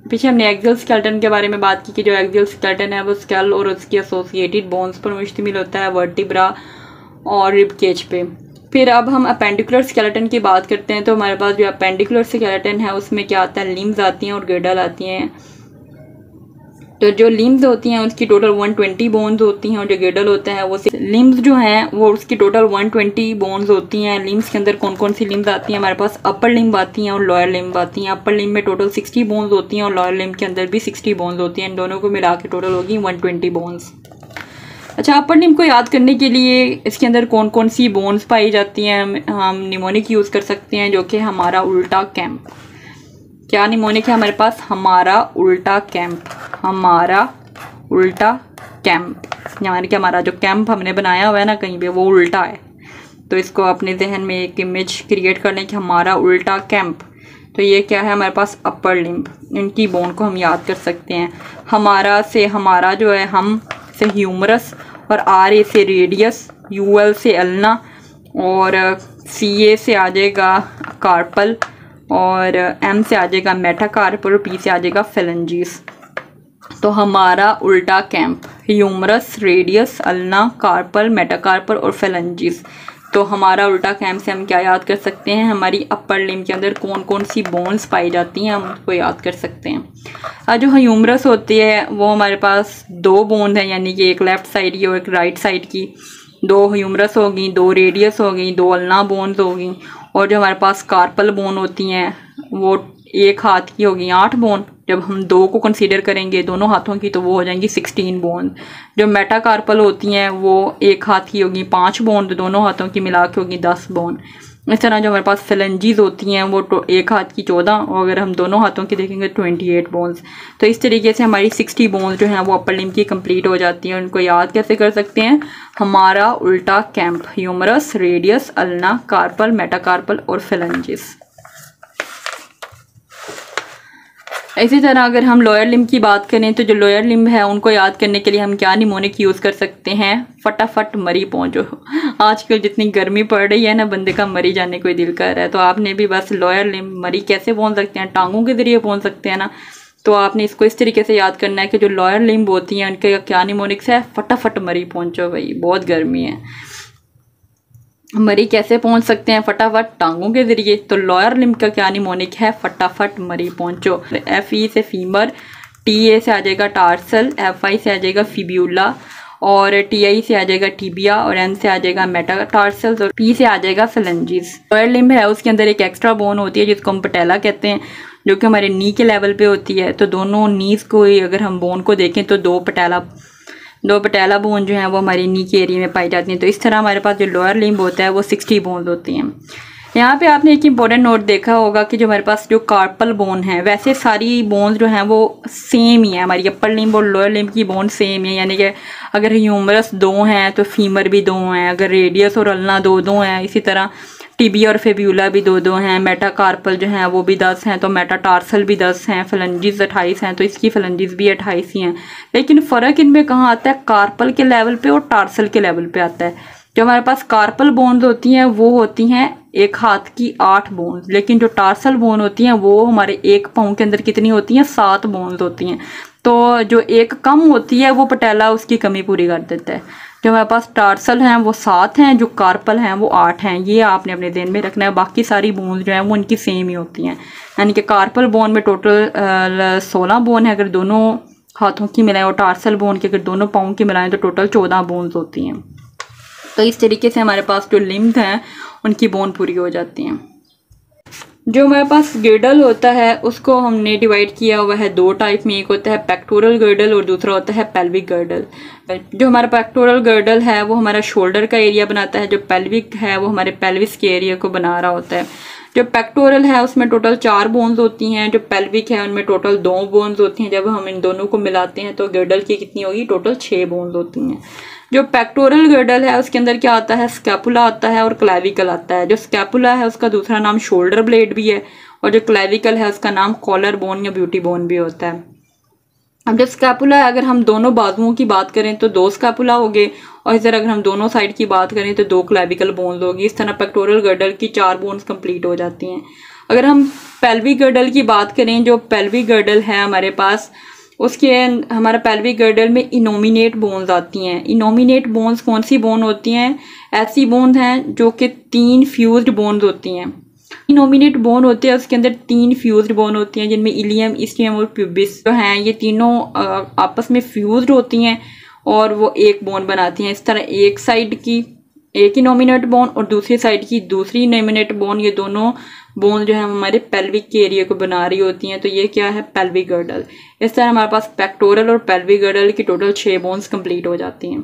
पीछे हमने axial skeleton के बारे में बात की कि जो एक्सियल स्केलेटन है वो स्केल और उसकी एसोसिएटेड बोन्स पर मुश्तमिल होता है, वर्टिब्रा और रिब केज पे। फिर अब हम अपेंडिकुलर स्केलेटन की बात करते हैं। तो हमारे पास जो अपेंडिकुलर स्केलेटन है उसमें क्या आता है, लिम्स आती हैं और गिर्डल आती हैं। तो जो लिम्स होती हैं उसकी टोटल 120 बोन्स होती हैं और जो गिर्डल होता है वो लिम्स जो हैं वो उसकी टोटल 120 बोन्स होती हैं। लिम्स के अंदर कौन कौन सी लिम्स आती हैं, हमारे पास अपर लिम्ब आती हैं और लोअर लिम्ब आती हैं। अपर लिम्ब में टोटल 60 बोन्स होती हैं और लोअर लिम्ब के अंदर भी 60 बोन्स होती हैं। इन दोनों को मिला के टोटल होगी 120 बोन्स। अच्छा, अपर लिम्ब को याद करने के लिए इसके अंदर कौन कौन सी बोन्स पाई जाती हैं, हम निमोनिक यूज़ कर सकते हैं जो कि हमारा उल्टा कैंप। क्या निमोनिक है हमारे पास, हमारा उल्टा कैंप, हमारा उल्टा कैंप, यानी कि हमारा जो कैंप हमने बनाया हुआ है ना कहीं पे वो उल्टा है। तो इसको अपने जहन में एक इमेज क्रिएट कर लें कि हमारा उल्टा कैंप। तो ये क्या है हमारे पास अपर लिम्ब, इनकी बोन को हम याद कर सकते हैं। हमारा से हमारा जो है, हम से ह्यूमरस और आर ए से रेडियस, यूएल से अल्ना और सी ए से आ जाएगा कार्पल और एम से आ जाएगा मेटाकार्पल और पी से आ जाएगा फेलेंजीज। तो हमारा उल्टा कैंप, humerus, radius, ulna, carpal, metacarpal और फेलेंजीज। तो हमारा उल्टा कैंप से हम क्या याद कर सकते हैं, हमारी अपर लिम्ब के अंदर कौन कौन सी बोन्स पाई जाती हैं हम उसको याद कर सकते हैं। जो ह्यूमरस होती है वो हमारे पास 2 बोन्स हैं, यानी कि एक लेफ्ट साइड की और एक राइट साइड की। 2 ह्यूमरस होगी, 2 रेडियस होगी, 2 अल्ना बोन्स होगी। और जो हमारे पास कार्पल बोन होती हैं वो एक हाथ की होगी 8 बोन। जब हम 2 को कंसीडर करेंगे दोनों हाथों की तो वो हो जाएंगी 16 बोन। जो मेटाकार्पल होती हैं वो एक हाथ की होगी 5 बोन, तो दोनों हाथों की मिला के होगी 10 बोन। इस तरह जो हमारे पास फेलेंजीज होती हैं वो एक हाथ की 14 और अगर हम दोनों हाथों की देखेंगे 28 बोन्स। तो इस तरीके से हमारी 60 बोन्स जो हैं वो अपर लिम्ब की कंप्लीट हो जाती हैं। उनको याद कैसे कर सकते हैं, हमारा उल्टा कैंप, humerus, radius, ulna, carpal, metacarpal और फेलेंजीज। इसी तरह अगर हम लोअर लिम्ब की बात करें तो जो लोअर लिम्ब है उनको याद करने के लिए हम क्या निमोनिक यूज़ कर सकते हैं, फटाफट मरी पहुंचो। आजकल जितनी गर्मी पड़ रही है ना, बंदे का मरी जाने को दिल कर रहा है। तो आपने भी बस लोअर लिम्ब मरी कैसे पहुंच सकते हैं, टांगों के जरिए पहुंच सकते हैं ना। तो आपने इसको इस तरीके से याद करना है कि जो लोअर लिम्ब होती हैं उनके क्या निमोनिक्स है, फटाफट मरी पहुंचो भाई, बहुत गर्मी है। मरी कैसे पहुंच सकते हैं, फटाफट टांगों के जरिए। तो लोअर लिम्ब का क्या निमोनिक है, फटाफट मरी पहुंचो। एफ ई से फीमर, टी ए से आ जाएगा टार्सल, एफ आई से आ जाएगा फिब्यूला और टी आई से आ जाएगा टिबिया और एन से आ जाएगा मेटाटार्सल्स और पी से आ जाएगा फेलेंजीज। लोअर लिम्ब है उसके अंदर एक एक्स्ट्रा बोन होती है जिसको हम पटेला कहते हैं, जो कि हमारे नी के लेवल पे होती है। तो दोनों नीज को अगर हम बोन को देखें तो 2 पटेला बोन जो है वो हमारी नी के एरिया में पाई जाती हैं। तो इस तरह हमारे पास जो लोअर लिम्ब होता है वो 60 बोन्स होती हैं। यहाँ पे आपने एक इम्पोर्टेंट नोट देखा होगा कि जो हमारे पास जो कार्पल बोन है, वैसे सारी बोन्स जो हैं वो सेम ही है, हमारी अपर लिम्ब और लोअर लिम्ब की बोन सेम है। यानी कि अगर ह्यूमरस 2 हैं तो फीमर भी 2 हैं, अगर रेडियस और अल्ना 2 हैं, इसी तरह टिबिया और फेब्यूला भी 2 हैं, मेटाकार्पल जो हैं वो भी 10 हैं, तो मेटाटार्सल भी 10 हैं, फेलेंजीज 28 हैं, तो इसकी फेलेंजीज भी 28 ही हैं। लेकिन फ़र्क इनमें कहाँ आता है, कार्पल के लेवल पे और टार्सल के लेवल पे आता है। जो हमारे पास कार्पल बोन्स होती हैं वो होती हैं एक हाथ की 8 बोन्स, लेकिन जो टार्सल बोन होती हैं वो हमारे एक पाँव के अंदर कितनी होती हैं, 7 बोन्स होती हैं। तो जो एक कम होती है वो पटेला उसकी कमी पूरी कर देता है। जो हमारे पास टार्सल हैं वो 7 हैं, जो कार्पल हैं वो 8 हैं। ये आपने अपने ध्यान में रखना है। बाकी सारी बोन्स जो हैं वो उनकी सेम ही होती हैं। यानी कि कार्पल बोन में टोटल 16 बोन है अगर दोनों हाथों की मिलाएं, और टार्सल बोन की अगर दोनों पाँव की मिलाएं तो टोटल 14 बोन्स होती हैं। तो इस तरीके से हमारे पास जो लिम्ब हैं उनकी बोन पूरी हो जाती हैं। जो हमारे पास गिर्डल होता है उसको हमने डिवाइड किया हुआ है 2 टाइप में, एक होता है पेक्टोरल गिर्डल और दूसरा होता है पेल्विक गिर्डल। जो हमारा पेक्टोरल गिर्डल है वो हमारा शोल्डर का एरिया बनाता है, जो पेल्विक है वो हमारे पेल्विस के एरिया को बना रहा होता है। जो पेक्टोरल है उसमें टोटल 4 बोन्स होती हैं, जो पेल्विक है उनमें टोटल 2 बोन्स होती हैं। जब हम इन दोनों को मिलाते हैं तो गिर्डल की कितनी होगी, टोटल 6 बोन्स होती हैं। जो पेक्टोरल गिर्डल है उसके अंदर क्या आता है, स्कैपुला आता है और क्लेविकल आता है। जो स्कैपुला है उसका दूसरा नाम शोल्डर ब्लेड भी है और जो क्लेविकल है उसका नाम कॉलर बोन या ब्यूटी बोन भी होता है। अब जब स्कैपुला है, अगर हम दोनों बाजुओं की बात करें तो 2 स्कैपुला हो गए, और इस तरह अगर हम दोनों साइड की बात करें तो 2 क्लेविकल बोन्स होगी। इस तरह पेक्टोरल गिर्डल की 4 बोन्स कंप्लीट हो जाती हैं। अगर हम पेल्विक गर्डल की बात करें, जो पेल्विक गर्डल है हमारे पास, उसके हमारा पेल्विक गर्डल में इनोमिनेट बोन्स आती हैं। इनोमिनेट बोन्स कौन सी बोन होती हैं? ऐसी बोन्स हैं जो कि 3 फ्यूज्ड बोन्स होती हैं। इनोमिनेट बोन होते हैं, उसके अंदर 3 फ्यूज्ड बोन होती हैं, जिनमें इलियम, इस्टियम और प्यूबिस जो हैं ये तीनों आपस में फ्यूज्ड होती हैं और वो एक बोन बनाती हैं। इस तरह एक साइड की एक इनोमिनेट बोन और दूसरी साइड की दूसरी इनोमिनेट बोन, ये दोनों बोन जो है हमारे पेल्विक के एरिया को बना रही होती हैं। तो ये क्या है? Pelvic girdle. इस तरह हमारे पास पेक्टोरल और पेल्विक गर्डल की टोटल 6 बोन्स कंप्लीट हो जाती हैं।